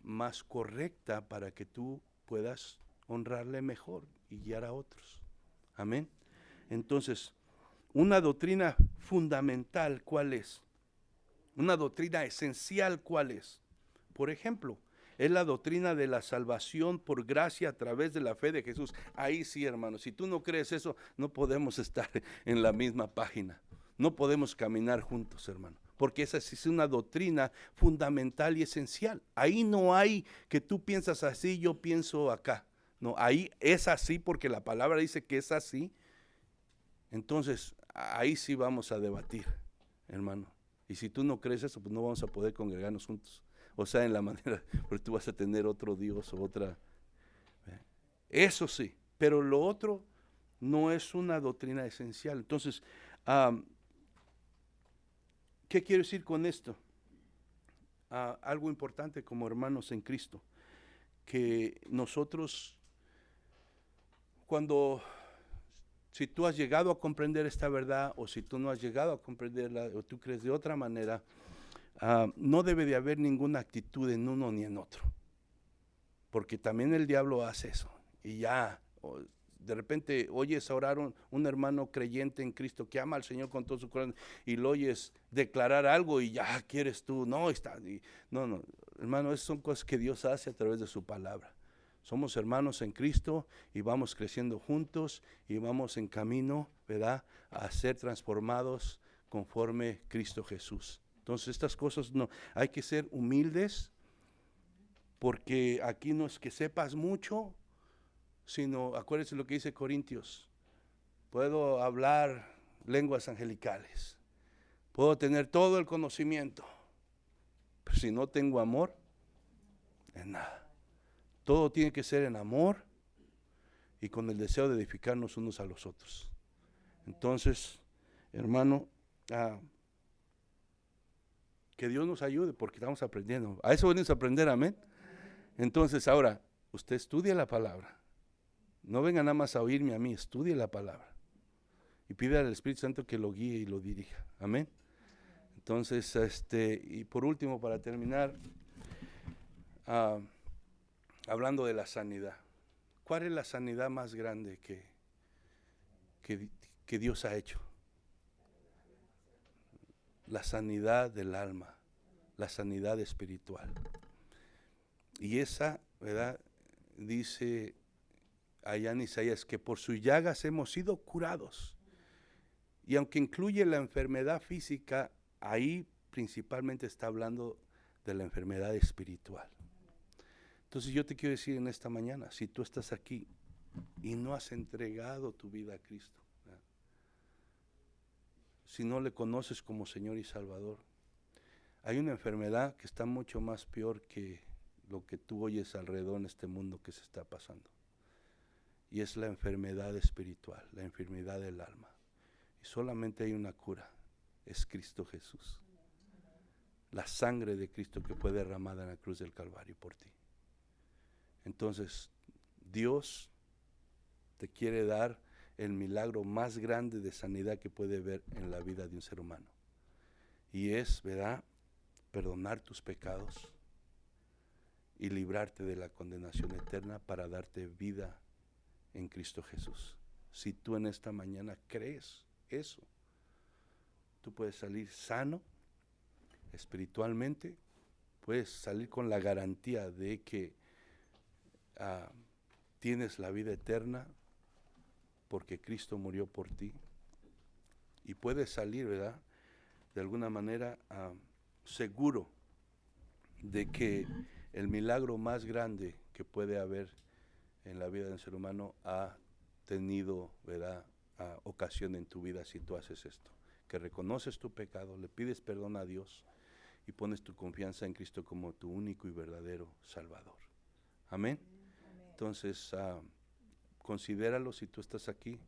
más correcta para que tú puedas honrarle mejor y guiar a otros. Amén. Entonces, una doctrina fundamental, ¿cuál es? Una doctrina esencial, ¿cuál es? Por ejemplo, es la doctrina de la salvación por gracia a través de la fe de Jesús. Ahí sí, hermano, si tú no crees eso, no podemos estar en la misma página. No podemos caminar juntos, hermano, porque esa sí es una doctrina fundamental y esencial. Ahí no hay que tú piensas así, yo pienso acá. No, ahí es así porque la palabra dice que es así. Entonces, ahí sí vamos a debatir, hermano. Y si tú no crees eso, pues no vamos a poder congregarnos juntos. O sea, en la manera, porque tú vas a tener otro Dios o otra. Eso sí, pero lo otro no es una doctrina esencial. Entonces, ¿qué quiero decir con esto? Algo importante como hermanos en Cristo, que nosotros, si tú has llegado a comprender esta verdad o si tú no has llegado a comprenderla o tú crees de otra manera, no debe de haber ninguna actitud en uno ni en otro, porque también el diablo hace eso y ya de repente oyes orar un hermano creyente en Cristo que ama al Señor con todo su corazón y lo oyes declarar algo y ya quieres tú, no, hermano, esas son cosas que Dios hace a través de su palabra. Somos hermanos en Cristo y vamos creciendo juntos y vamos en camino, ¿verdad?, a ser transformados conforme Cristo Jesús. Entonces estas cosas no, hay que ser humildes, porque aquí no es que sepas mucho, sino acuérdense lo que dice Corintios: puedo hablar lenguas angelicales, puedo tener todo el conocimiento, pero si no tengo amor, es nada. Todo tiene que ser en amor y con el deseo de edificarnos unos a los otros. Entonces, hermano, que Dios nos ayude porque estamos aprendiendo. A eso venimos a aprender, amén. Entonces, ahora, usted estudia la palabra. No venga nada más a oírme a mí, estudie la palabra. Y pide al Espíritu Santo que lo guíe y lo dirija. Amén. Entonces, y por último, para terminar, hablando de la sanidad. ¿Cuál es la sanidad más grande que Dios ha hecho? La sanidad del alma, la sanidad espiritual. Y esa, ¿verdad?, dice allá en Isaías que por sus llagas hemos sido curados. Y aunque incluye la enfermedad física, ahí principalmente está hablando de la enfermedad espiritual. Entonces yo te quiero decir en esta mañana, si tú estás aquí y no has entregado tu vida a Cristo, ¿verdad?, si no le conoces como Señor y Salvador, hay una enfermedad que está mucho más peor que lo que tú oyes alrededor en este mundo que se está pasando. y es la enfermedad espiritual, la enfermedad del alma. Y solamente hay una cura, es Cristo Jesús. La sangre de Cristo que fue derramada en la cruz del Calvario por ti. Entonces, Dios te quiere dar el milagro más grande de sanidad que puede haber en la vida de un ser humano. Y es, ¿verdad?, perdonar tus pecados y librarte de la condenación eterna para darte vida en Cristo Jesús. Si tú en esta mañana crees eso, tú puedes salir sano espiritualmente, puedes salir con la garantía de que tienes la vida eterna porque Cristo murió por ti, y puedes salir, ¿verdad?, de alguna manera seguro de que el milagro más grande que puede haber en la vida de un ser humano ha tenido, ¿verdad?, ocasión en tu vida si tú haces esto, que reconoces tu pecado, le pides perdón a Dios y pones tu confianza en Cristo como tu único y verdadero Salvador. Amén. Entonces, considéralo si tú estás aquí.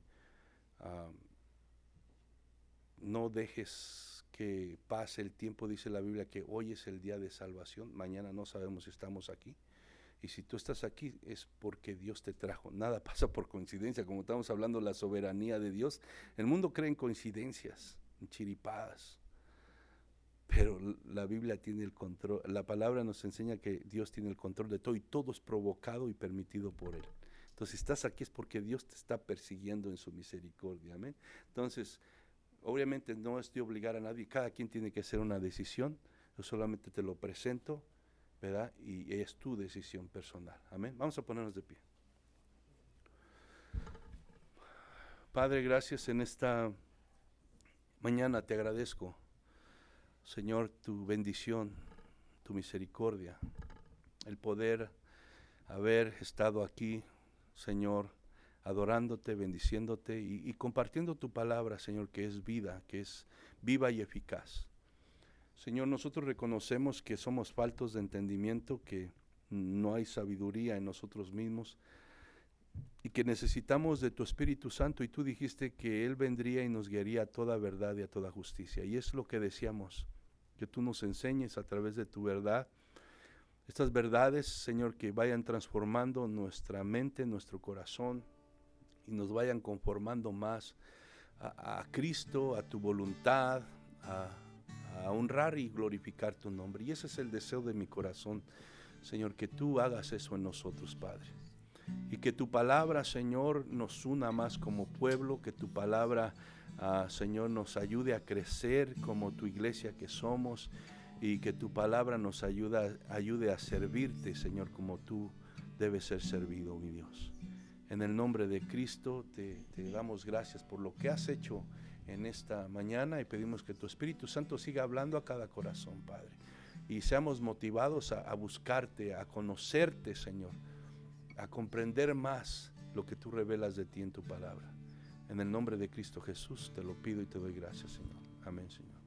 No dejes que pase el tiempo. Dice la Biblia que hoy es el día de salvación, mañana no sabemos si estamos aquí. Y si tú estás aquí es porque Dios te trajo. Nada pasa por coincidencia, como estamos hablando de la soberanía de Dios. El mundo cree en coincidencias, en chiripadas, pero la Biblia tiene el control. La palabra nos enseña que Dios tiene el control de todo y todo es provocado y permitido por Él. Entonces, si estás aquí es porque Dios te está persiguiendo en su misericordia. Amén. Entonces, obviamente no es de obligar a nadie, cada quien tiene que hacer una decisión. Yo solamente te lo presento, ¿verdad? Y es tu decisión personal. Amén. Vamos a ponernos de pie. Padre, gracias en esta mañana, te agradezco, Señor, tu bendición, tu misericordia, el poder haber estado aquí, Señor, adorándote, bendiciéndote y compartiendo tu palabra, Señor, que es vida, que es viva y eficaz. Señor, nosotros reconocemos que somos faltos de entendimiento, que no hay sabiduría en nosotros mismos y que necesitamos de tu Espíritu Santo, y tú dijiste que Él vendría y nos guiaría a toda verdad y a toda justicia, y es lo que deseamos, que tú nos enseñes a través de tu verdad, estas verdades, Señor, que vayan transformando nuestra mente, nuestro corazón, y nos vayan conformando más a Cristo, a tu voluntad, a honrar y glorificar tu nombre. Y ese es el deseo de mi corazón, Señor, que tú hagas eso en nosotros, Padre. Y que tu palabra, Señor, nos una más como pueblo, que tu palabra, Señor, nos ayude a crecer como tu iglesia que somos, y que tu palabra nos ayude a servirte, Señor, como tú debes ser servido, mi Dios. En el nombre de Cristo te damos gracias por lo que has hecho en esta mañana, y pedimos que tu Espíritu Santo siga hablando a cada corazón, Padre, y seamos motivados a buscarte, a conocerte, Señor, a comprender más lo que tú revelas de ti en tu palabra. En el nombre de Cristo Jesús te lo pido y te doy gracias, Señor. Amén, Señor.